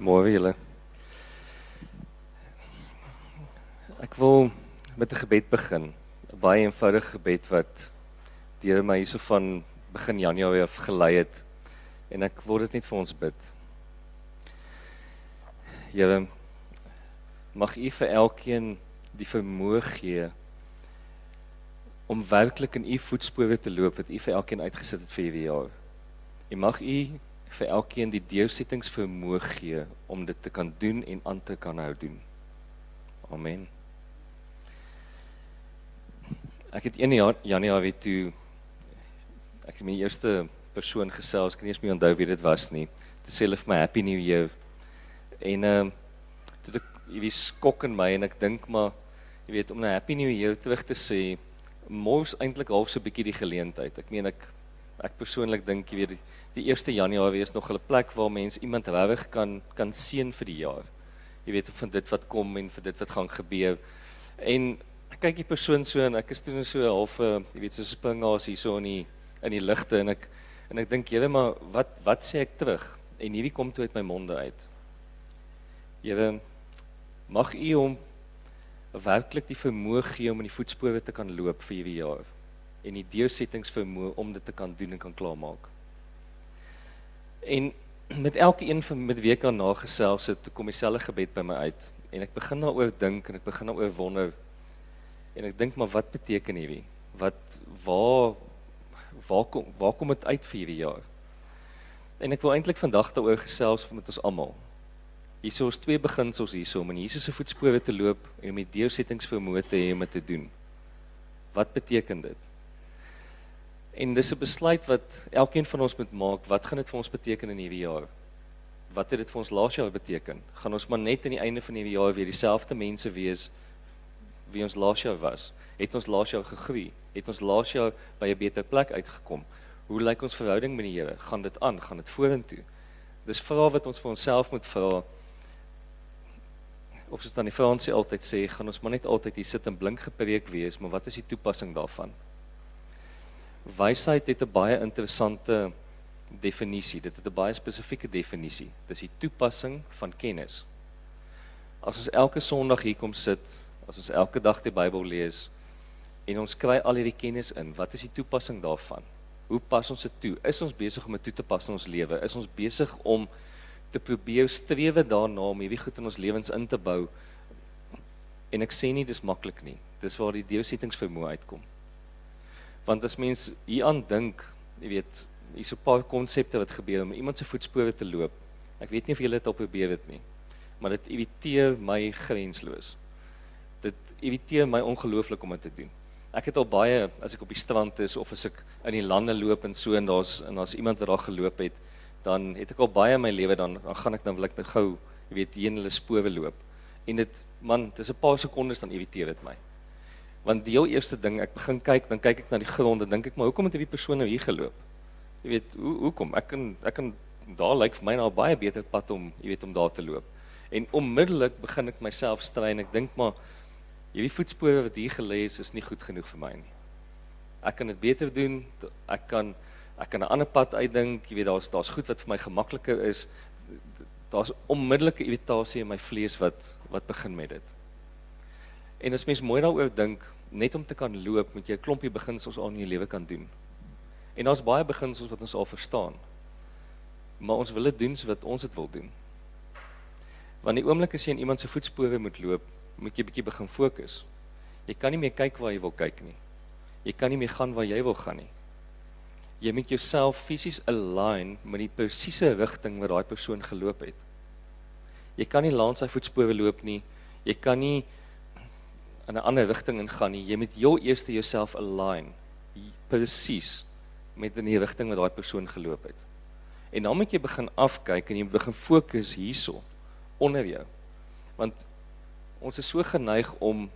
Môre julle. Ek wil met 'n gebed begin. 'n Baie eenvoudige gebed wat die Here my hierso van begin Januarie af gelei het. En ek wil dit net vir ons bid. Here, mag U vir elkeen die vermoë gee om werklik in U voetspore te loop wat U vir elkeen uitgesit het vir hierdie jaar. En mag U vir elkeen die deursettingsvermoë gee om dit te kan doen en aan te kan hou doen. Amen. Ek het 1 Januarie toe, ek het my eerste persoon gesels, ek kan nie eens meer onthou wie dit was nie, toe sê hulle vir my Happy New Year. En toe ek hierdie skok in my en ek dink maar, jy weet, om 'n Happy New Year terug te sê, mors eintlik half so 'n bietjie die geleentheid. Ek meen ek persoonlik dink jy weet die 1 Januarie is nog 'n plek waar mens iemand regtig kan seën vir die jaar. Jy weet van dit wat kom en vir dit wat gaan gebeur. En ek kyk die persoon so en ek is toe so half jy weet so springaas hier so in die ligte en ek dink Here maar wat sê ek terug? En hierdie kom toe uit my monde uit. Here, mag U hom werklik die vermoë gee om in die voetspore te kan loop vir hierdie jaar en die deursettingsvermoë om dit te kan doen en kan klaarmaak. En met elke een met wie ek daarna gesels het, kom dieselfde gebed by my uit en ek begin daaroor dink en ek begin daaroor wonder en ek dink maar wat beteken hierdie? Waar kom dit uit vir hierdie jaar? En ek wil eintlik vandag daaroor gesels met ons almal. Hierso is 2 beginsels hierso om in Jesus se voetspore te loop en om die deursettingsvermoë te hê om dit te doen. Wat beteken dit? En dis 'n besluit wat elkeen van ons moet maak, wat gaan dit vir ons beteken in hierdie jaar? Wat het dit vir ons laas jaar beteken? Gaan ons maar net aan die einde van hierdie jaar weer dieselfde mense wees wie ons laas jaar was? Het ons laas jaar gegroei? Het ons laas jaar by 'n beter plek uitgekom? Hoe lyk ons verhouding met die Here? Gaan dit aan? Gaan dit vorentoe? Dis vrae wat ons vir onsself moet vra. Of soos dan die Fransie altyd sê, gaan ons maar net altyd hier sit en blink gepreek wees, maar wat is die toepassing daarvan? Wysheid het 'n baie interessante definisie, dit het 'n baie spesifieke definisie, dis die toepassing van kennis. As ons elke Sondag hier kom sit, as ons elke dag die Bybel lees, en ons kry al hierdie kennis in, wat is die toepassing daarvan? Hoe pas ons dit toe? Is ons besig om dit toe te pas in ons lewe? Is ons besig om te probeer strewe daarna om hierdie goed in ons lewens in te bou? En ek sê nie dis maklik nie, dis waar die deursettingsvermoë uitkom. Want as mens hieraan dink, jy weet, hier is 'n paar konsepte wat gebeur om iemand se voetspore te loop. Ek weet nie of julle dit al probeer het nie, maar dit irriteer my grensloos. Dit irriteer my ongelooflik om dit te doen. Ek het al baie, as ek op die strand is, of as ek in die lande loop en so, en daar's iemand wat daar geloop het, dan het ek al baie in my lewe, dan wil ek gou, jy weet, hier in hulle spore loop. En dis 'n paar sekondes, dan irriteer dit my. Want die heel eerste ding, ek begin kyk, dan kyk ek na die grond, en dink ek, maar hoekom het hierdie persoon nou hier geloop? Jy weet, hoekom? Ek kan daar lyk vir my nou 'n baie beter pad om, jy weet, om daar te loop. En onmiddellik begin ek myself stry, en ek dink maar, hierdie voetspore wat hier gelê is nie goed genoeg vir my nie. Ek kan dit beter doen, ek kan 'n ander pad uitdink, jy weet, daar's goed wat vir my gemakliker is, daar's onmiddellike irritasie in my vlees wat begin met dit. En as mens mooi daaroor dink, net om te kan loop, moet jy 'n klompie beginsels al in jou lewe kan doen. En daar's baie beginsels wat ons al verstaan, maar ons wil dit doen so wat ons dit wil doen. Want die oomblik as jy in iemand se voetspore moet loop, moet jy bietjie begin fokus. Jy kan nie meer kyk waar jy wil kyk nie. Jy kan nie meer gaan waar jy wil gaan nie. Jy moet jouself fisies align met die presiese rigting wat daai persoon geloop het. Jy kan nie langs sy voetspore loop nie. Jy kan nie in 'n ander rigting ingaan nie. Jy moet heel eers jouself align presies met in die rigting wat daai persoon geloop het. En dan moet jy begin afkyk en jy begin fokus hierso onder jou. Want ons is so geneig om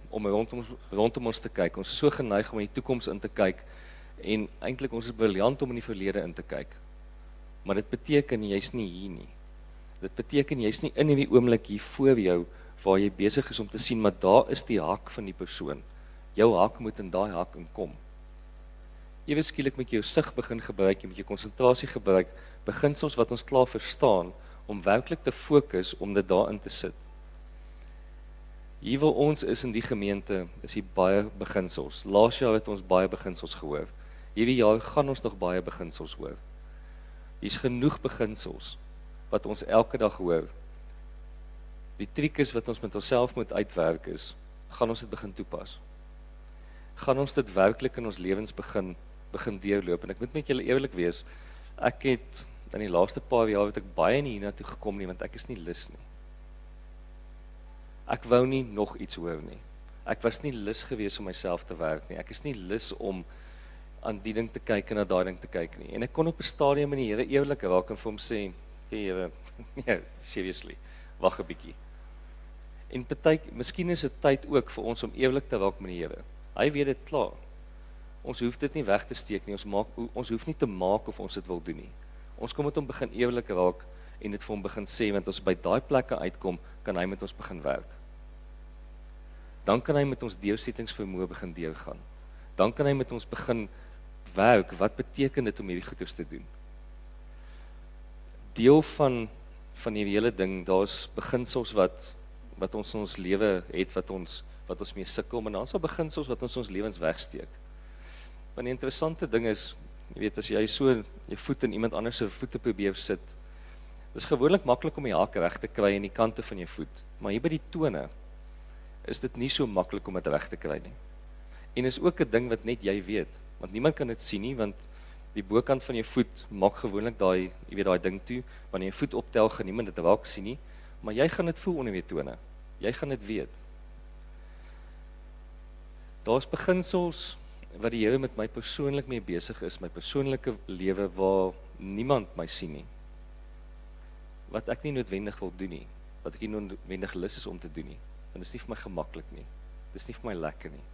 rondom ons te kyk. Ons is so geneig om in die toekoms in te kyk en eintlik ons is briljant om in die verlede in te kyk. Maar dit beteken jy's nie hier nie. Dit beteken jy's nie in hierdie oomblik hier voor jou waar jy besig is om te sien, maar daar is die hak van die persoon. Jou hak moet in daai hak inkom. Ewe skielik met jou sig begin gebruik, jy met jou konsentrasie gebruik, beginsels wat ons klaar verstaan, om werklik te fokus om dit daarin te sit. Hier waar ons is in die gemeente, is hier baie beginsels. Laas jaar het ons baie beginsels gehoor. Hierdie jaar gaan ons nog baie beginsels hoor. Hier's genoeg beginsels wat ons elke dag hoor. Die triek is wat ons met onsself moet uitwerk is, gaan ons dit begin toepas. Gaan ons dit werklik in ons lewens begin deurloop. En ek moet met julle eerlik wees, ek het in die laaste paar jaar het ek baie nie hiernatoe gekom nie, want ek is nie lus nie. Ek wou nie nog iets hoor nie. Ek was nie lus gewees om myself te werk nie. Ek is nie lus om aan die ding te kyk en na daai ding te kyk nie. En ek kon op 'n stadium in die Here eerlik raak en vir hom sê, Here, nee, seriously, wag 'n bietjie. En miskien is dit tyd ook vir ons om eerlik te raak met die Here. Hy weet dit klaar. Ons hoef dit nie weg te steek nie. Ons hoef nie te maak of ons dit wil doen nie. Ons kom met hom begin eerlik raak en dit vir hom begin sê, want ons by daai plekke uitkom, kan hy met ons begin werk. Dan kan hy met ons deursettingsvermoë begin deurgaan. Dan kan hy met ons begin werk, wat beteken dit om hierdie goeders te doen? Deel van hierdie hele ding, daar's beginsels wat ons in ons lewe het, wat ons mee sukkel, maar daar's beginsels wat ons lewens wegsteek. Want die interessante ding is, jy weet, as jy so jou voet in iemand anders se voete probeer sit, dis gewoonlik maklik om die haak reg te kry in die kante van jou voet, maar hier by die tone is dit nie so maklik om dit reg te kry nie. En is ook 'n ding wat net jy weet, want niemand kan dit sien nie, want die bokant van jou voet maak gewoonlik daai ding toe, wanneer jou voet optel, gaan niemand dit raak sien nie, maar jy gaan dit voel onder jou tone. Jy gaan dit weet. Daar's beginsels wat die Here met my persoonlik mee besig is, my persoonlike lewe waar niemand my sien nie. Wat ek nie noodwendig wil doen nie, wat ek nie noodwendig lus is om te doen nie, want dit is nie vir my gemaklik nie. Dit is nie vir my lekker nie.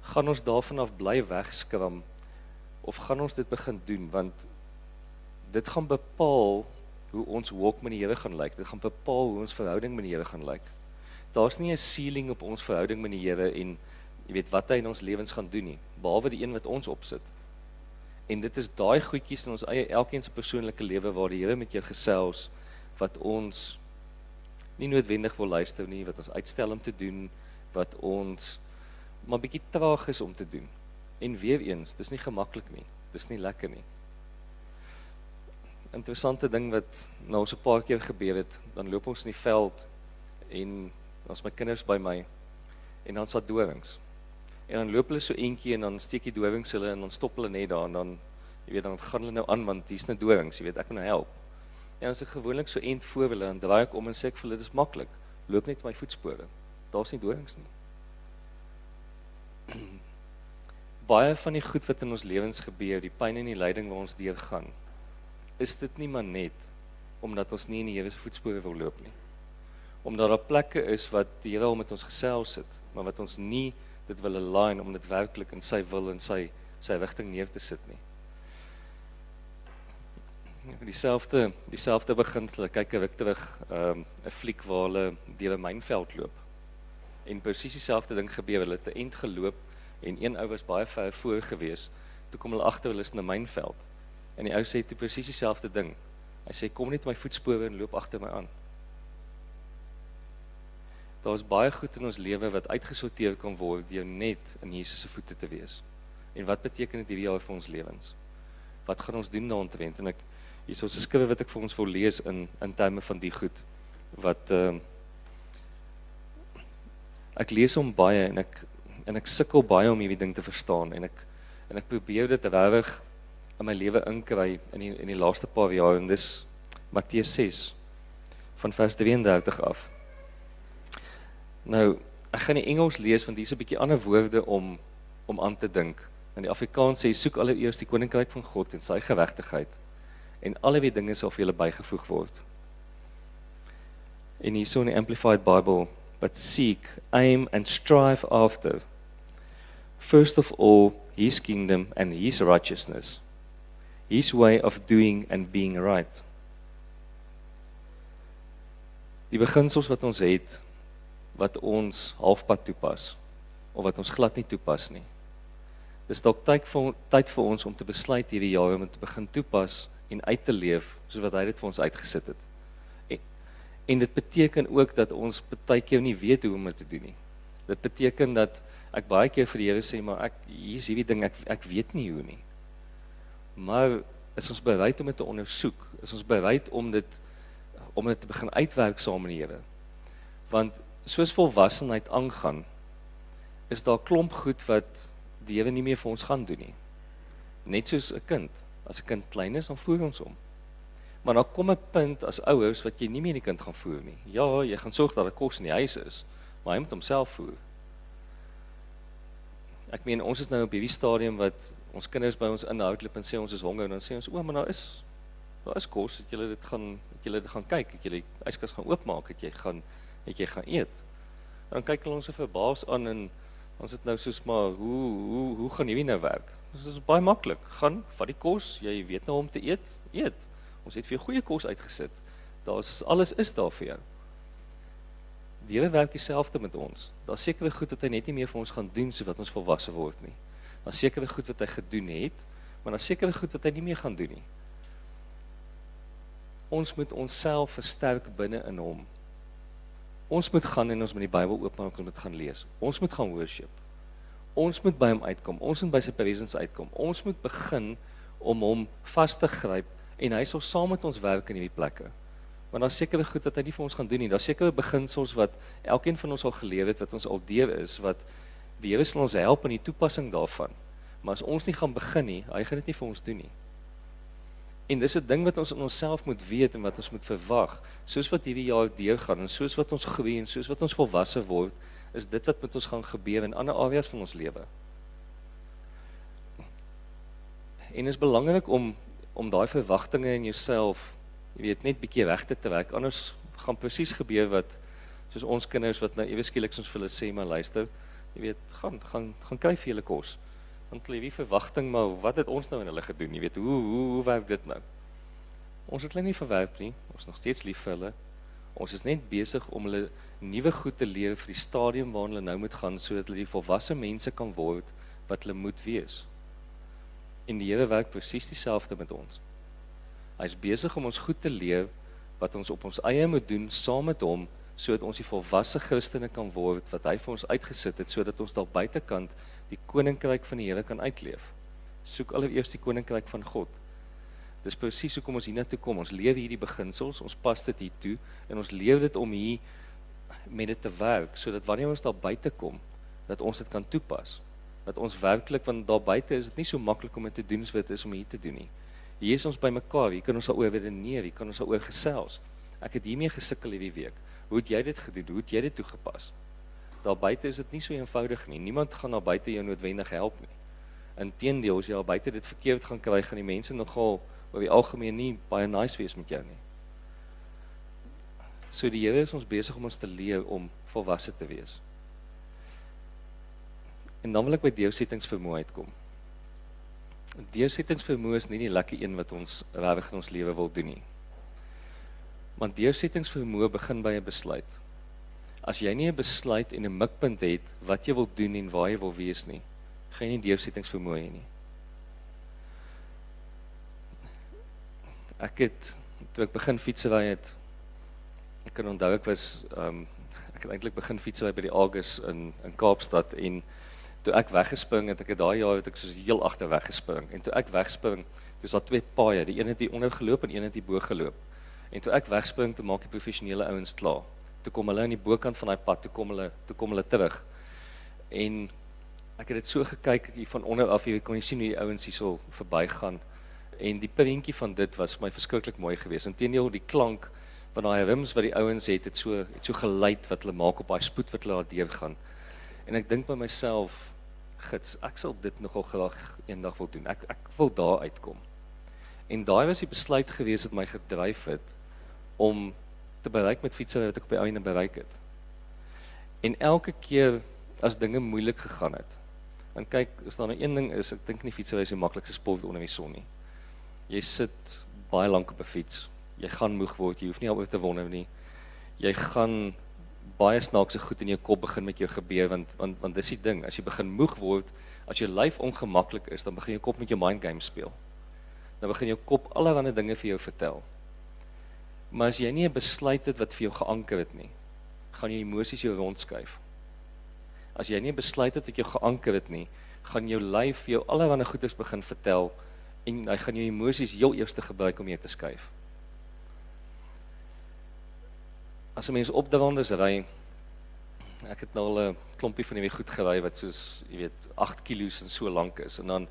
Gaan ons daarvan af bly wegskram, of gaan ons dit begin doen, want dit gaan bepaal hoe ons walk met die Here gaan lyk, dit gaan bepaal hoe ons verhouding met die Here gaan lyk. Daar's nie 'n ceiling op ons verhouding met die Here en jy weet wat hy in ons lewens gaan doen nie, behalwe die een wat ons opsit. En dit is daai goedjies in ons eie elkeen se persoonlike lewe waar die Here met jou gesels, wat ons nie noodwendig wil luister nie, wat ons uitstel om te doen, wat ons maar bietjie traag is om te doen. En weer eens, dis nie gemaklik nie, dis nie lekker nie. Interessante ding wat nou ons 'n paar keer gebeur het, dan loop ons in die veld en dan's my kinders by my en dan's daar dorings. En dan loop hulle so eentjie en dan steek die dorings hulle en dan stop hulle net daar en dan jy weet dan gaan hulle nou aan want hier's nou dorings, jy weet ek moet nou help. En as ek gewoonlik so eind voor hulle en draai ek om en sê ek vir hulle dis maklik. Loop net my voetspore. Daar's nie dorings nie. Baie van die goed wat in ons lewens gebeur, die pyn en die lyding waar ons deurgaan, is dit nie maar net omdat ons nie in die Here se voetspore wil loop nie. Omdat daar plekke is wat die Here al met ons gesels het, maar wat ons nie dit wil align om dit werklik in sy wil en sy rigting neer te sit nie. Dieselfde beginsel, kyk 'n ruk terug, 'n fliek waar hulle deur 'n mynveld loop. En presies dieselfde ding gebeur, hulle het 'n end geloop en een ou was baie ver voor gewees. Toe kom hulle agter hulle is in 'n mynveld. En die ou sê toe presies dieselfde ding. Hy sê kom net my voetspore en loop agter my aan. Daar's baie goed in ons lewe wat uitgesorteer kan word deur net in Jesus se voete te wees. En wat beteken dit hierdie jaar vir ons lewens? Wat gaan ons doen daaroontrent? En hier is 'n skrif wat ek vir ons wil lees in terme van die goed wat ek lees hom baie en ek sukkel baie om hierdie ding te verstaan en ek probeer dit regtig in my lewe inkry in die laaste paar jaar en dis Matteus 6 van vers 33 af. Nou, ek gaan die Engels lees want hier's 'n bietjie ander woorde om aan te dink. In die Afrikaans sê soek allereers die koninkryk van God en sy geregtigheid en alle die dinge sal vir julle bygevoeg word. En hierso in die Amplified Bible, but seek, aim and strive after first of all his kingdom and his righteousness, his way of doing and being right. Die beginsels wat ons het, wat ons halfpad toepas, of wat ons glad nie toepas nie. Dis dalk tyd vir ons om te besluit hierdie jaar om te begin toepas en uit te leef soos wat hy dit vir ons uitgesit het. En dit beteken ook dat ons baie keer nie weet hoe om dit te doen nie. Dit beteken dat ek baie keer vir die Here sê, maar hier is hierdie ding, ek weet nie hoe nie. Maar is ons bereid om dit te ondersoek? Is ons bereid om dit te begin uitwerk saam met die Here? Want soos volwassenheid aangaan, is daar klomp goed wat die Here nie meer vir ons gaan doen nie. Net soos 'n kind. As 'n kind klein is, dan voer ons hom. Maar dan kom 'n punt as ouers wat jy nie meer die kind gaan voer nie. Ja, jy gaan sorg dat daar kos in die huis is, maar hy moet homself voer. Ek meen, ons is nou op hierdie stadium wat ons kinders by ons inhoudelik en sê ons is honger, en dan sê ons, maar daar is kos, het julle dit gaan kyk, het julle die yskas gaan oopmaak, het jy gaan eet. En dan kyk hulle ons so verbaas aan, en ons het nou soos, maar hoe gaan hierdie nou werk? Dit is baie maklik, gaan, vat die kos, jy weet nou om te eet. Ons het vir jou goeie kos uitgesit, alles is daar vir jou. Die Here werk dieselfde met ons. Daar is sekere goed wat hy net nie meer vir ons gaan doen, so wat ons volwasse word nie. Daar is sekere goed wat hy gedoen het, maar daar is sekere goed wat hy nie meer gaan doen nie. Ons moet onsself versterk binne in hom. Ons moet gaan en ons moet die Bybel oopmaak en dit gaan lees. Ons moet gaan worship. Ons moet by hom uitkom. Ons moet by sy presence uitkom. Ons moet begin om hom vas te gryp en hy sal saam met ons werk in hierdie plekke. Want daar is sekere goed wat hy nie vir ons gaan doen nie. Daar is sekere beginsels wat elkeen van ons al geleer het, wat ons al deur is, wat die Here sal ons help in die toepassing daarvan. Maar as ons nie gaan begin nie, hy gaan dit nie vir ons doen nie. En dis 'n ding wat ons in onsself moet weet en wat ons moet verwag. Soos wat hierdie jaar deurgaan en soos wat ons groei en soos wat ons volwasse word, is dit wat met ons gaan gebeur in ander areas van ons lewe. En is belangrik om daai verwagtinge in jouself, jy weet, net bietjie reg te trek, anders gaan presies gebeur wat, soos ons kinders wat nou ewe skielik soos vir hulle sê, maar luister, jy weet, gaan kry vir julle kos. Dan kry jy verwagting, maar wat het ons nou in hulle gedoen? Jy weet, hoe werk dit nou? Ons het hulle nie verwerp nie, ons is nog steeds lief vir hulle. Ons is net besig om hulle nuwe goed te leer vir die stadium waarin hulle nou moet gaan, sodat hulle die volwasse mense kan word wat hulle moet wees. En die Here werk presies dieselfde met ons. Hy is besig om ons goed te leer wat ons op ons eie moet doen saam met hom, sodat ons die volwasse Christene kan word wat hy vir ons uitgesit het, sodat ons daar buitekant die koninkryk van die Here kan uitleef. Soek allereers die koninkryk van God. Dis presies hoekom ons hiernatoe kom. Ons leer hierdie beginsels, ons pas dit hier toe en ons leer dit om hier met dit te werk, sodat wanneer ons daar buite kom, dat ons dit kan toepas. Dat ons werklik, want daar buite is dit nie so maklik om dit te doen as wat dit is om hier te doen nie. Hier is ons by mekaar, hier kan ons daaroor redeneer, hier kan ons daaroor gesels. Ek het hiermee gesukkel hierdie week. Hoe het jy dit gedoen? Hoe het jy dit toegepas? Daar buite is dit nie so eenvoudig nie. Niemand gaan daar buite jou noodwendig help nie. Inteendeel, as jy daar buite dit verkeerd gaan kry, gaan die mense nogal oor die algemeen nie baie nice wees met jou nie. So die Here is ons besig om ons te leer om volwasse te wees. En dan wil ek by deursettingsvermoë uitkom. Deursettingsvermoë is nie die lekker een wat ons regtig in ons lewe wil doen nie. Want deursettingsvermoë begin by 'n besluit. As jy nie 'n besluit en 'n mikpunt het wat jy wil doen en waar jy wil wees nie, gaan jy nie deursettingsvermoë hê nie. Ek het, toe ek begin fietsry het, ek kan onthou ek het eintlik begin fietsry by die Agus in Kaapstad en toe ek weggespring het, ek het daai jaar het ek soos heel agter weggespring en toe ek wegspring, dis daar twee paaie, die een het hier onder geloop en een het hier bo geloop. En toe ek wegspring, toe maak die professionele ouens klaar. Toe kom hulle aan die bokant van daai pad, toe kom hulle terug. En ek het dit so gekyk hier van onder af, jy kon jy sien hoe die ouens hierso verbygaan. En die prentjie van dit was vir my verskriklik mooi geweest. Inteendeel die klank van daai rims wat die ouens het so geluid wat hulle maak op daai spoed wat hulle daar deurgaan. En ek dink by myself, gits, ek sal dit nogal graag eendag wil doen. Ek wil daar uitkom. En daai was die besluit geweest wat my gedryf het om te bereik met fietsry wat ek op die einde bereik het. En elke keer as dinge moeilik gegaan het, en kyk, as daar nou een ding is, ek dink nie fietsry is die maklikste sport onder die son nie. Jy sit baie lank op 'n fiets, jy gaan moeg word, jy hoef nie daaroor te wonder nie. Jy gaan baie snaakse goed in jou kop begin met jou gebeur, want dis die ding, as jy begin moeg word, as jou lyf ongemaklik is, dan begin jou kop met jou mind game speel. dan begin jou kop allerlei dinge vir jou vertel. Maar as jy nie 'n besluit het wat vir jou geanker het nie, gaan jou emosies jou rondskuif. As jy nie 'n besluit het wat jou geanker het nie, gaan jou lyf jou allerlei goeders begin vertel en hy gaan jou emosies heel eers gebruik om jou te skuif. As 'n mens op die rondes ry, ek het nou al 'n klompie van die goed gery wat soos, jy weet, 8 kilos en so lank is, en dan,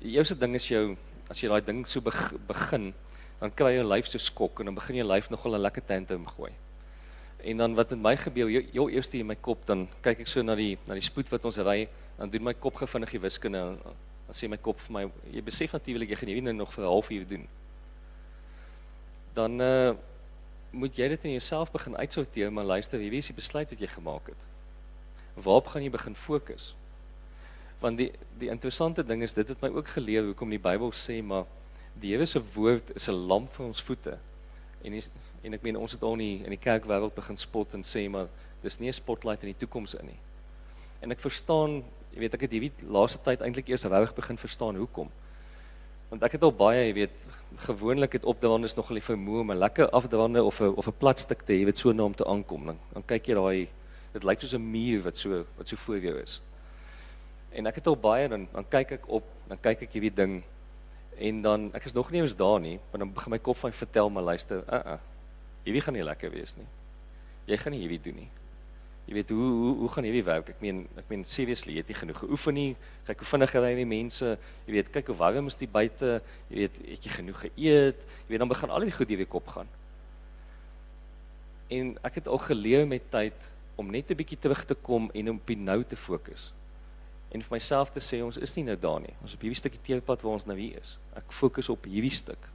die eerste ding is jou, as jy daai ding so begin, dan kry jou lyf so skok, en dan begin jou lyf nogal 'n lekker tantrum gooi. En dan wat met my gebeur, heel eerste in my kop, dan kyk ek so na die spoed wat ons ry, dan doen my kop gevinnig die wiskunde, dan sê my kop vir my, jy besef natuurlik, jy gaan hierdie nou nog vir 'n halfuur doen. Dan moet jy dit in jouself begin uitsorteer, maar luister, wie is die besluit wat jy gemaak het? Waarop gaan jy begin fokus? Want die interessante ding is, dit het my ook geleer, hoekom die Bybel sê, maar die Here se woord is 'n lamp vir ons voete. En ek meen, ons het al in die kerkwêreld begin spot en sê, maar dis nie 'n spotlight in die toekoms in nie. En ek verstaan, jy weet, ek het hierdie laaste tyd eintlik eers regtig begin verstaan hoekom. Want ek het al baie, jy weet, gewoonlik het opdraanders nogal die vermoë om 'n lekker afdraande of 'n plat stuk te hê, jy weet, so na om te aankom. Dan kyk jy daai, dit lyk soos 'n muur wat so voor jou is. En ek het al baie, dan kyk ek op, dan kyk ek hierdie ding, en dan, ek is nog nie eens daar nie, maar dan begin my kop van vertel, maar luister, hierdie gaan nie lekker wees nie. Jy gaan nie hierdie doen nie. Jy weet, hoe gaan hierdie werk? Ek meen, seriously, jy het nie genoeg geoefen nie, kyk hoe vinnig ry die mense, jy weet, kyk hoe warm is die buite, jy weet, het jy genoeg geëet, jy weet, dan begin al die goed hierdie kop gaan. En ek het al geleer met tyd, om net 'n bietjie terug te kom, en om op die nou te fokus. En vir myself te sê, ons is nie nou daar nie, ons op hierdie stukkie teerpad waar ons nou hier is. Ek fokus op hierdie stuk.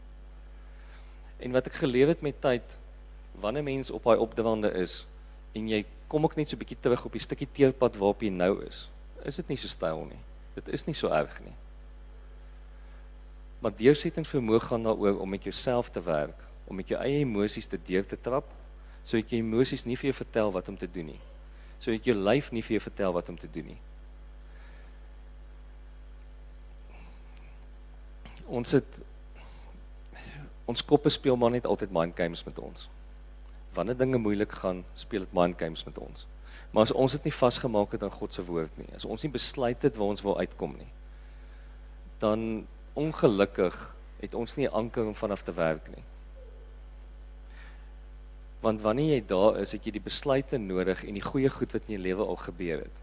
En wat ek geleer het met tyd, wanneer mens op daai opdraande is, en jy kom ook net so 'n bietjie terug op die stukkie teerpad waarop jy nou is dit nie so styl nie. Dit is nie so erg nie. Maar deursettend vermoë gaan daaroor om met jouself te werk, om met jou eie emosies te deur te trap, sodat jou emosies nie vir jou vertel wat om te doen nie. Sodat jou lyf nie vir jou vertel wat om te doen nie. Ons koppe speel maar net altyd mind games met ons. Wanneer dinge moeilik gaan, speel dit mind games met ons. Maar as ons dit nie vasgemaak het aan God se woord nie, as ons nie besluit het waar ons wil uitkom nie, dan ongelukkig het ons nie 'n anker om vanaf te werk nie. Want wanneer jy daar is, het jy die besluite nodig en die goeie goed wat in jou lewe al gebeur het.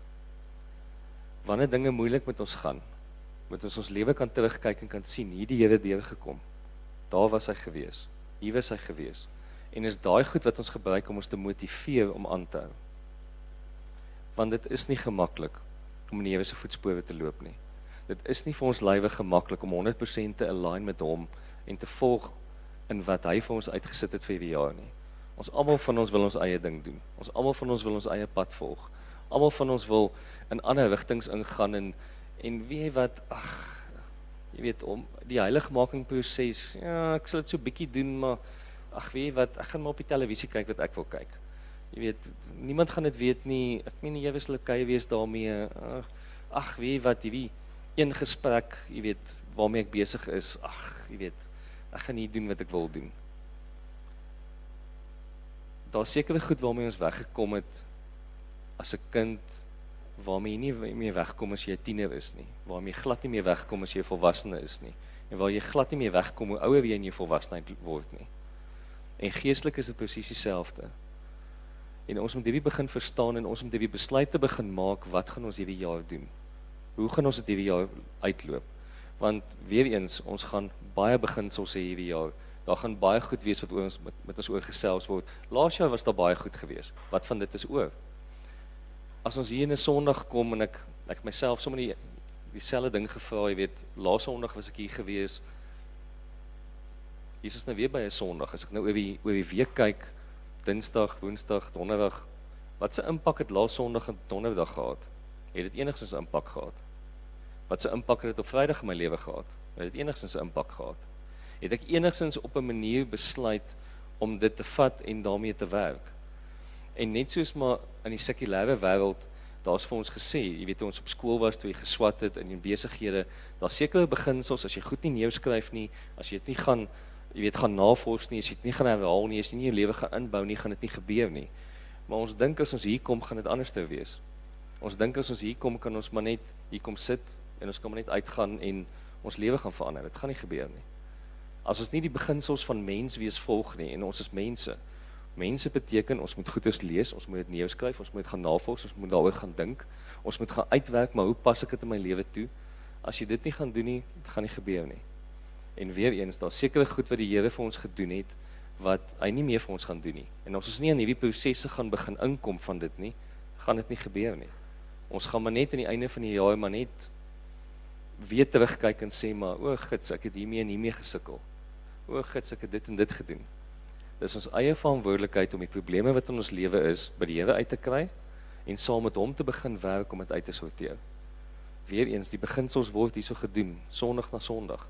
Wanneer dinge moeilik met ons gaan, moet ons lewe kan terugkyk en kan sien, hier die Here deurgekom. Daar was hy gewees, hier was hy gewees. En is daai goed wat ons gebruik om ons te motiveer om aan te hou. Want dit is nie gemaklik om in die Here se voetspore te loop nie. Dit is nie vir ons lywe gemaklik om 100% te align met hom en te volg in wat hy vir ons uitgesit het vir hierdie jaar nie. Ons almal van ons wil ons eie ding doen. Ons almal van ons wil ons eie pad volg. Almal van ons wil in ander rigtings ingaan en weet jy wat, jy weet, om die heiligmaking proses, ja, ek sal dit so bietjie doen, maar weet jy wat, ek gaan maar op die televisie kyk wat ek wil kyk. Jy weet, niemand gaan dit weet nie, ek meen jy was okay wees daarmee, weet jy wat, hierdie een gesprek, jy weet, waarmee ek besig is, jy weet, ek gaan nie doen wat ek wil doen. Daar sekere goed waarmee ons weggekom het, as 'n kind, waarmee jy nie meer wegkom as jy 'n tiener is nie, waarmee jy glad nie meer wegkom as jy 'n volwassene is nie, en waar jy glad nie meer wegkom hoe ouer jy in jou volwassenheid word nie. En geestelik is dit presies dieselfde. En ons moet hierdie begin verstaan en ons moet hierdie besluite begin maak, wat gaan ons hierdie jaar doen? Hoe gaan ons dit hierdie jaar uitloop? Want weer eens, ons gaan baie beginsels hê hierdie jaar. Daar gaan baie goed wees wat ons met ons oor gesels word. Laas jaar was daar baie goed gewees. Wat van dit is oor? As ons hier in 'n Sondag kom en ek myself sommer dieselfde ding gevra, jy weet, laas Sondag was ek hier gewees. Hier is nou weer by 'n Sondag. As ek nou oor die week kyk, Dinsdag, Woensdag, Donderdag, wat se impak het laas Sondag en Donderdag gehad? Het dit enigstens 'n impak gehad? Wat se impak het dit op Vrydag in my lewe gehad? Het dit enigstens 'n impak gehad? Het ek enigstens op 'n manier besluit om dit te vat en daarmee te werk? En net soos maar in die sekulêre wêreld, Daar's vir ons gesê, jy weet toe ons op skool was, toe jy geswat het in jou besighede, daar's sekere beginsels, as jy goed nie neerskryf nie, as jy dit nie gaan, jy weet, gaan navors nie, as jy dit nie gaan herhaal nie, as jy nie jou lewe gaan inbou nie, gaan dit nie gebeur nie. Maar ons dink as ons hier kom, gaan dit anders te wees. Ons dink as ons hier kom, kan ons maar net hier kom sit, en ons kan maar net uitgaan, en ons lewe gaan verander. Dit gaan nie gebeur nie. As ons nie die beginsels van mens wees volg nie, en ons is mense. Mense beteken, ons moet goeders lees, ons moet dit neerskryf, ons moet dit gaan navors, ons moet daaroor gaan dink, ons moet gaan uitwerk, maar hoe pas ek dit in my lewe toe? As jy dit nie gaan doen nie, dit gaan nie gebeur nie. En weer eens, daar sekere goed wat die Here vir ons gedoen het, wat hy nie meer vir ons gaan doen nie. En as ons nie aan hierdie prosesse gaan begin inkom van dit nie, gaan dit nie gebeur nie. Ons gaan maar net aan die einde van die jaar, maar net weer terugkyk en sê, maar, o gids, ek het hiermee en hiermee gesukkel. O gids, ek het dit en dit gedoen. Dis ons eie verantwoordelikheid om die probleme wat in ons lewe is, by die Here uit te kry, en saam met hom te begin werk om dit uit te sorteer. Weereens, die beginsels word hierso gedoen, sondig na sondig.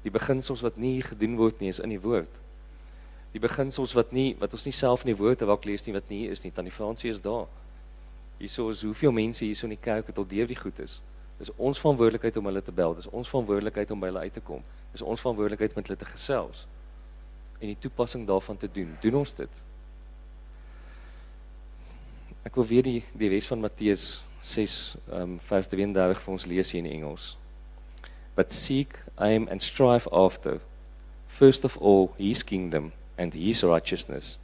Die beginsels wat nie gedoen word nie, is in die woord. Die beginsels wat ons nie self in die woord raak lees nie, wat nie is nie, Tannie Fransie is daar. Hierso is hoeveel mense hierso in die kerk wat al deur die goed is. Dis ons verantwoordelikheid om hulle te bel, dis ons verantwoordelikheid om by hulle uit te kom, dis ons verantwoordelikheid met hulle te gesels, en die toepassing daarvan te doen. Doen ons dit? Ek wil weer die res van Matteus 6, vers 33 vir ons lees hier in Engels. But seek, aim and strive after, first of all, his kingdom and his righteousness,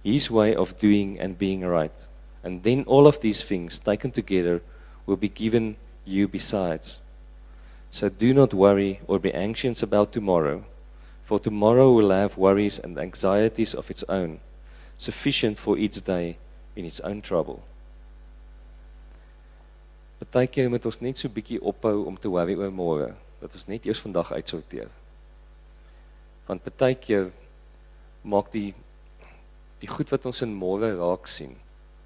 his way of doing and being right. And then all of these things taken together will be given you besides. So do not worry or be anxious about tomorrow, for tomorrow will have worries and anxieties of its own, sufficient for each day in its own trouble. Partykeer moet ons net so bietjie ophou om te worry oor môre, dat ons net eers vandag uitsorteer. Want partykeer maak die goed wat ons in môre raak sien,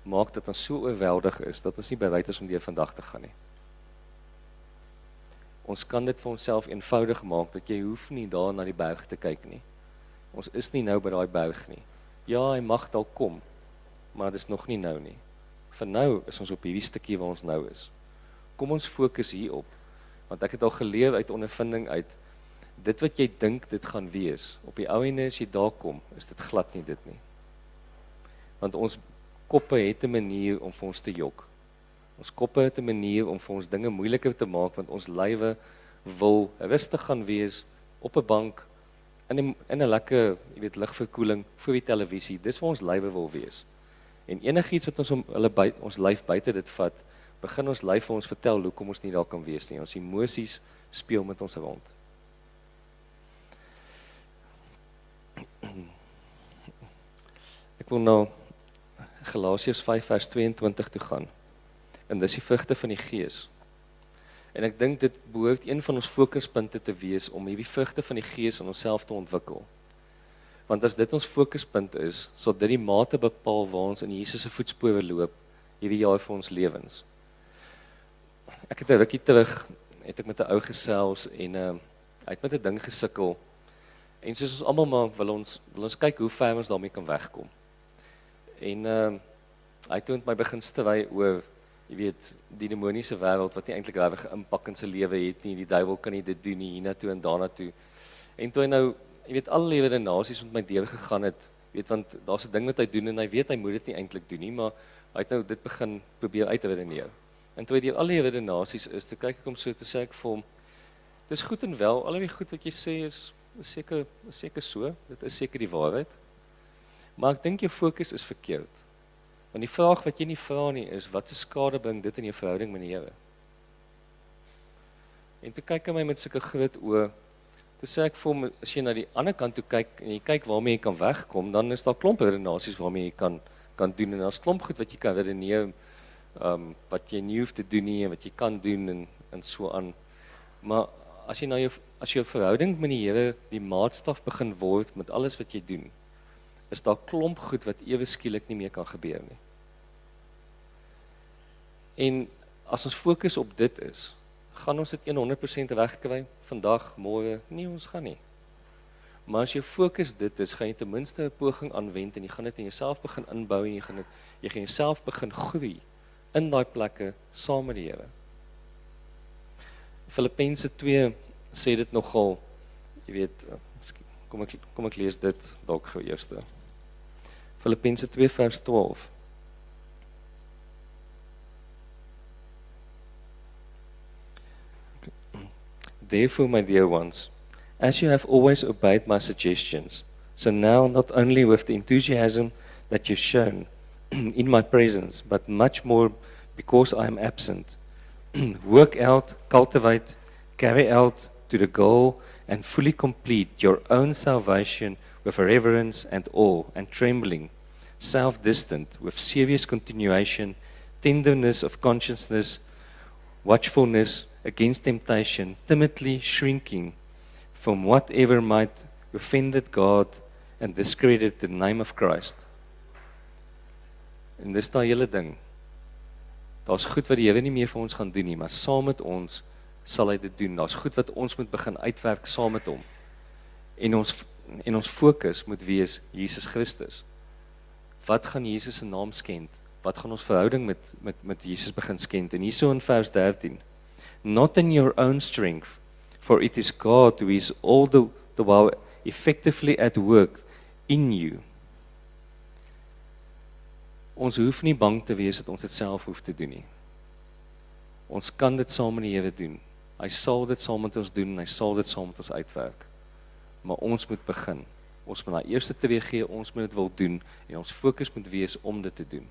maak dat ons so oorweldig is, dat ons nie bereid is om deur vandag te gaan nie. Ons kan dit vir onsself eenvoudig maak, dat jy hoef nie daar na die berg te kyk nie. Ons is nie nou by daai berg nie. Ja, hy mag dalk kom, maar dit is nog nie nou nie. Vir nou is ons op hierdie stukkie waar ons nou is. Kom ons fokus hierop, want ek het al geleer uit ondervinding uit, dit wat jy dink dit gaan wees, op die ou ende as jy daar kom, is dit glad nie dit nie. Want ons koppe het 'n manier om vir ons te jok. Ons koppe het 'n manier om vir ons dinge moeiliker te maak, want ons lywe wil rustig gaan wees, op 'n bank, in 'n lekker, jy weet, ligverkoeling, voor die televisie, dis waar ons lywe wil wees. En enigiets wat ons lyf buite dit vat, begin ons lyf vir ons vertel hoekom ons nie daar kan wees nie. Ons emosies speel met ons rond. Ek wil nou Galasiërs 5 vers 22 toe gaan. En dis die vrugte van die Gees. En ek dink dit behoort een van ons fokuspunte te wees om hierdie vrugte van die Gees in onsself te ontwikkel. Want as dit ons fokuspunt is, sal dit die mate bepaal waar ons in Jesus se voetspore loop hierdie jaar vir ons lewens. Ek het 'n rukkie terug, het ek met 'n ou gesels en hy het met 'n ding gesukkel. En soos ons almal maar wil ons kyk hoe ver ons daarmee kan wegkom. En hy het toe met my begin stry oor, jy weet, die demoniese wêreld wat nie eintlik regtig 'n impak in sy lewe het nie. Die duiwel kan nie dit doen nie, hiernatoe en daarnatoe. En toe hy nou, jy weet, alle lewende nasies met my deur gegaan het, weet, want daar's 'n ding wat hy doen en hy weet hy moet dit nie eintlik doen nie, maar hy het nou dit begin probeer uitredeneer. En toe hy deur alle lewende nasies is, toe kyk ek hom so, toe sê ek vir hom, dis goed en wel, al die goed wat jy sê is seker so, dit is seker die waarheid, maar ek dink jou fokus is verkeerd. Want die vraag wat jy nie vra nie is, wat se skade bring dit in jou verhouding met die Here? En toe kyk hy my met sulke groot oë, toe sê ek vir hom, as jy na die ander kant toe kyk, en jy kyk waarmee jy kan wegkom, dan is daar klomp redenasies waarmee jy kan doen, en daar's klomp goed wat jy kan redeneer, wat jy nie hoef te doen nie, en wat jy kan doen, en so aan. Maar as jou verhouding met die Here die maatstaf begin word met alles wat jy doen, is daar klomp goed wat ewe skielik nie meer kan gebeur nie. En as ons fokus op dit is, gaan ons dit 100% wegkry, vandag, môre, nie, ons gaan nie. Maar as jou fokus dit is, gaan jy ten minste 'n poging aanwend, en jy gaan dit in jouself begin inbou, en jy gaan jouself begin groei, in daai plekke saam met die Here. Filippense 2 sê dit nogal, jy weet, kom ek lees dit dalk gou eerste. Filippense 2 vers 12. Therefore, my dear ones, as you have always obeyed my suggestions, so now not only with the enthusiasm that you've shown in my presence, but much more because I am absent, work out, cultivate, carry out to the goal, and fully complete your own salvation with reverence and awe and trembling, self-distant, with serious continuation, tenderness of consciousness, watchfulness against temptation, timidly shrinking from whatever might offended God and discredit the name of Christ. En dis daai hele ding. Daar's goed wat die Here nie meer vir ons gaan doen nie, maar saam met ons sal hy dit doen. Daar's goed wat ons moet begin uitwerk saam met hom. En ons fokus moet wees Jesus Christus. Wat gaan Jesus se naam skend? Wat gaan ons verhouding met Jesus begin skend? En hierso in vers 13. Not in your own strength, for it is God who is all the while effectively at work in you. Ons hoef nie bang te wees dat ons dit self hoef te doen nie. Ons kan dit saam met die Here doen. Hy sal dit saam met ons doen en hy sal dit saam met ons uitwerk. Maar ons moet begin. Ons moet na eerste te weer gee, ons moet dit wil doen en ons fokus moet wees om dit te doen.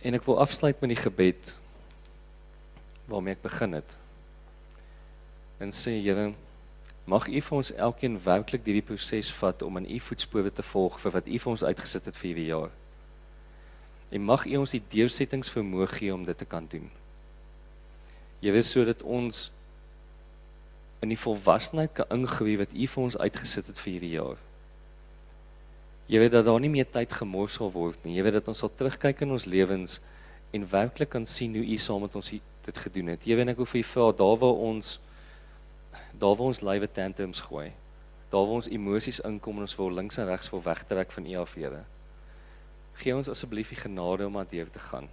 En ek wil afsluit met die gebed waarmee ek begin het. En sê, Here, mag U vir ons elkeen werklik hierdie proses vat om in U voetspore te volg vir wat U vir ons uitgesit het vir hierdie jaar. En mag U ons die deursettingsvermoë gee om dit te kan doen. Here, sodat ons in die volwassenheid kan ingroei wat U vir ons uitgesit het vir hierdie jaar. Here, dat daar nie meer tyd gemors sal word nie. Here, dat ons sal terugkyk in ons lewens en werklik kan sien hoe U saam met ons dit gedoen het. Here, en ek wil vir U vra, daar waar ons lywe tantrums gooi, daar waar ons emosies inkom en ons wil links en regs wil wegtrek van U af, Here. Gee ons asseblief die genade om deur te gaan.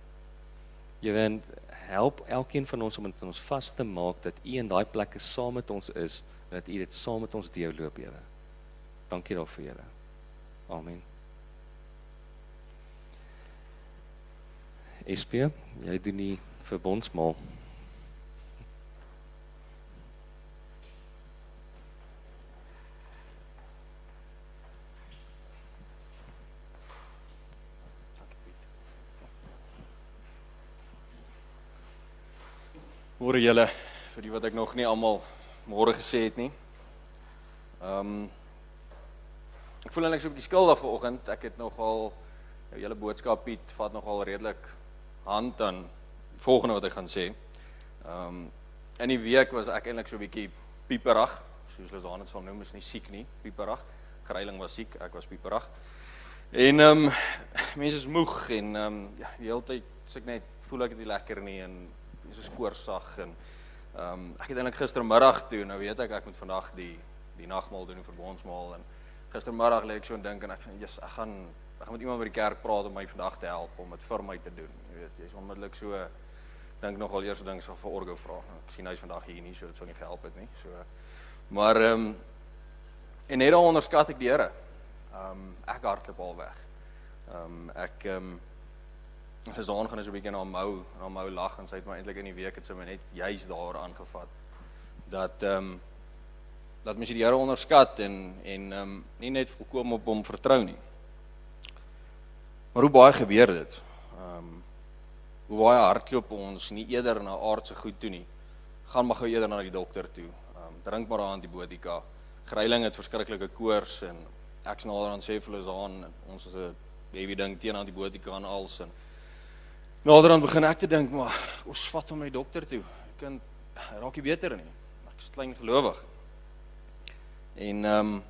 Here, en help elkeen van ons om dit ons vas te maak dat U in daai plekke saam met ons is en dat U dit saam met ons deurloop, Here. Dankie daarvoor, Here. Amen. SP, jy doen die verbondsmaal. Môre julle, vir die wat ek nog nie almal môre gesê het nie. Ek voel eintlik so 'n bietjie skuldig vanoggend. Ek het nogal jou hele boodskap Piet vat nogal redelik hand aan die volgende wat ek gaan sê. In die week was ek eintlik so 'n bietjie pieperig, soos Lizaan dit sal noem, is nie siek nie, pieperig. Greiling was siek, ek was pieperig. En mense is moeg en ja, die hele tyd as ek net voel ek het nie lekker nie en is koorsag en ek het eintlik gistermiddag toe, nou weet ek moet vandag die nagmaal doen, die verbondsmaal en gistermiddag lê ek so en dink en ek sê, yes, ek gaan met iemand by die kerk praat om my vandag te help om dit vir my te doen. Jy weet, jy's onmiddellik so dink nogal eers ding sal vir Orgo vra. Ek sien hy's vandag hier nie, so dit sou nie gehelp het nie. So maar en net daar onderskat ek die Here. Ek hardloop al weg. Lizaan gaan so 'n bietjie na mou lag en sy het my eintlik in die week het sy my net juis daar aangevat dat mens die Here onderskat en nie net volkom op hom vertrou nie. Maar hoe baie gebeur dit? Hoe baie hardloop ons nie eerder na aardse goed toe nie. Gaan maar gou eerder na die dokter toe. Drink maar aan antibiotika. Greiling het verskriklike koors en ek nader aan sê vir Lizaan, ons is 'n heavy ding teen antibiotika en als en naderhand begin ek te dink, maar ons vat hom na die dokter toe. Kind raak nie beter nie. Ek is klein gelowig. En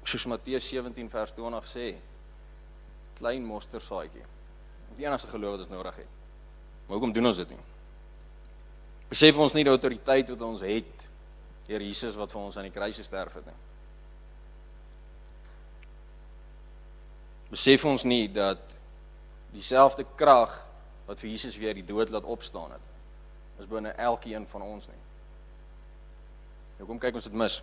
soos Matteus 17 vers 20 sê, klein mosterdsaadjie. Die enigste geloof wat ons nodig het. Maar hoekom doen ons dit nie? Besef ons nie die autoriteit wat ons het deur Jesus wat vir ons aan die kruis gesterf het nie. besef ons nie dat dieselfde krag wat vir Jesus weer die dood laat opstaan het, is binne elkeen van ons nie. Hoekom kyk ons dit mis?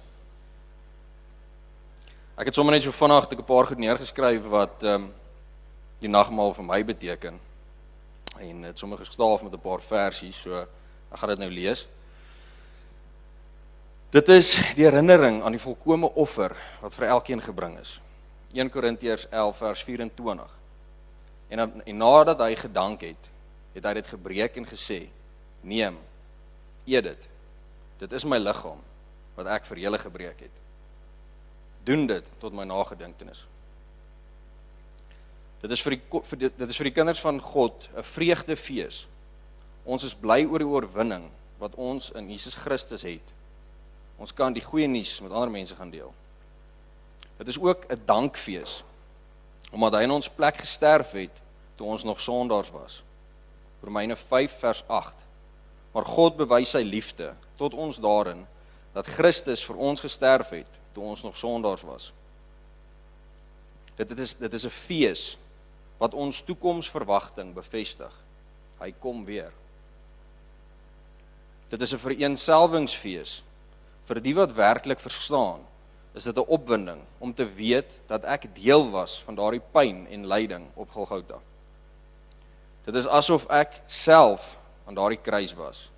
Ek het sommer net so vanaand 'n paar goed neergeskryf wat die nagmaal vir my beteken. En het sommer gestaaf met 'n paar versies, so ek gaan dit nou lees. Dit is die herinnering aan die volkome offer wat vir elkeen gebring is. 1 Korintiërs 11 vers 24. En nadat hy gedank het, het hy dit gebreek en gesê: "Neem, eet dit. Dit is my liggaam wat ek vir julle gebreek het. Doen dit tot my nagedagtenis." Dit is vir die kinders van God 'n vreugdefees. Ons is bly oor die oorwinning wat ons in Jesus Christus het. Ons kan die goeie nuus met ander mense gaan deel. Dit is ook 'n dankfees, omdat hy in ons plek gesterf het toe ons nog sondaars was. Romeine 5 vers 8. Maar God bewys sy liefde tot ons daarin dat Christus vir ons gesterf het toe ons nog sondaars was. Dit is 'n fees wat ons toekomsverwagting bevestig. Hy kom weer. Dit is 'n vereenselwingsfees. Vir die wat werklik verstaan, is dit 'n opwinding om te weet dat ek deel was van daardie pyn en lyding op Golgotha. Dit is asof ek self aan daardie kruis was.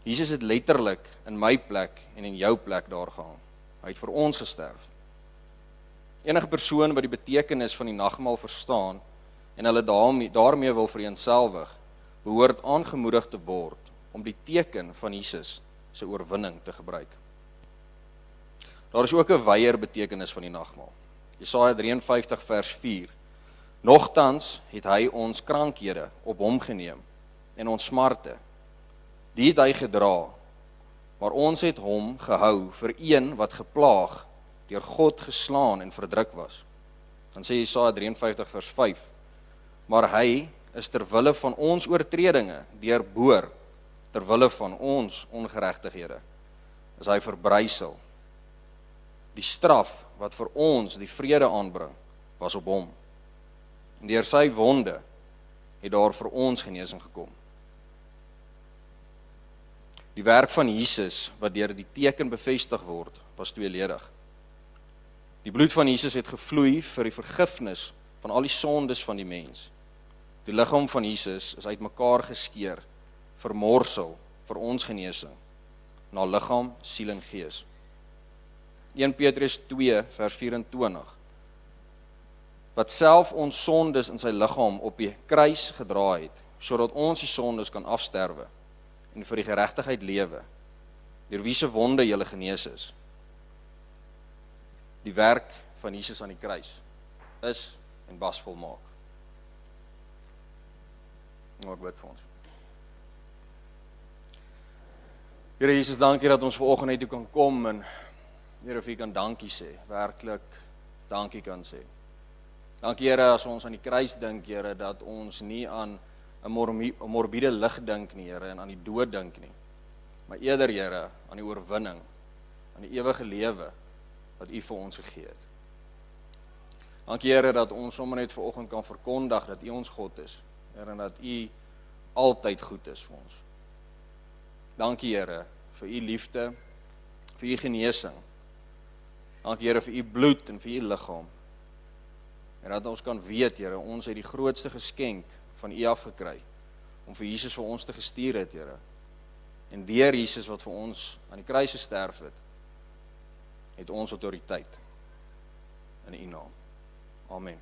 Jesus het letterlik in my plek en in jou plek daar gehang. Hy het vir ons gesterf. Enige persoon wat die betekenis van die nagmaal verstaan en hulle daarmee wil vereenselwig, behoort aangemoedig te word om die teken van Jesus se oorwinning te gebruik. Daar is ook 'n wyeer betekenis van die nagmaal. Jesaja 53 vers 4. Nogtans het hy ons krankhede op hom geneem en ons smarte. Die het hy gedra, maar ons het hom gehou vir een wat geplaag, deur God geslaan en verdruk was. Dan sê Jesaja 53 vers 5. Maar hy is ter wille van ons oortredinge deurboor, ter wille van ons ongeregtighede is hy verbrysel. Die straf wat vir ons die vrede aanbring, was op hom. En deur sy wonde het daar vir ons genesing gekom. Die werk van Jesus wat deur die teken bevestig word, was tweeledig. Die bloed van Jesus het gevloei vir die vergifnis van al die sondes van die mens. Die liggaam van Jesus is uitmekaar geskeur, vermorsel vir ons genesing, na liggaam, siel en gees. 1 Petrus 2 vers 24. Wat self ons sondes in sy liggaam op die kruis gedra het, sodat ons die sondes kan afsterwe en vir die geregtigheid lewe, deur wie se wonde julle genees is. Die werk van Jesus aan die kruis is en was volmaak. Nou ek bid vir ons. Here Jesus, dankie dat ons vanoggend uit toe kan kom en Here vir U kan dankie sê, werklik dankie kan sê. Dankie Here as ons aan die kruis dink, Here, dat ons nie aan 'n morbiede lig dink nie, Here, en aan die dood dink nie, maar eerder, Here, aan die oorwinning, aan die ewige lewe wat U vir ons gegee het. Dankie Here dat ons sommer net vanoggend kan verkondig dat U ons God is, Here, en dat U altyd goed is vir ons. Dankie Here vir U liefde, vir U genesing. Dankie Here vir U bloed en vir U liggaam. En dat ons kan weet, Here, ons het die grootste geskenk van U afgekry, om vir Jesus vir ons te gestuur het, Here. En deur Jesus wat vir ons aan die kruis gesterf het ons autoriteit in U naam. Amen.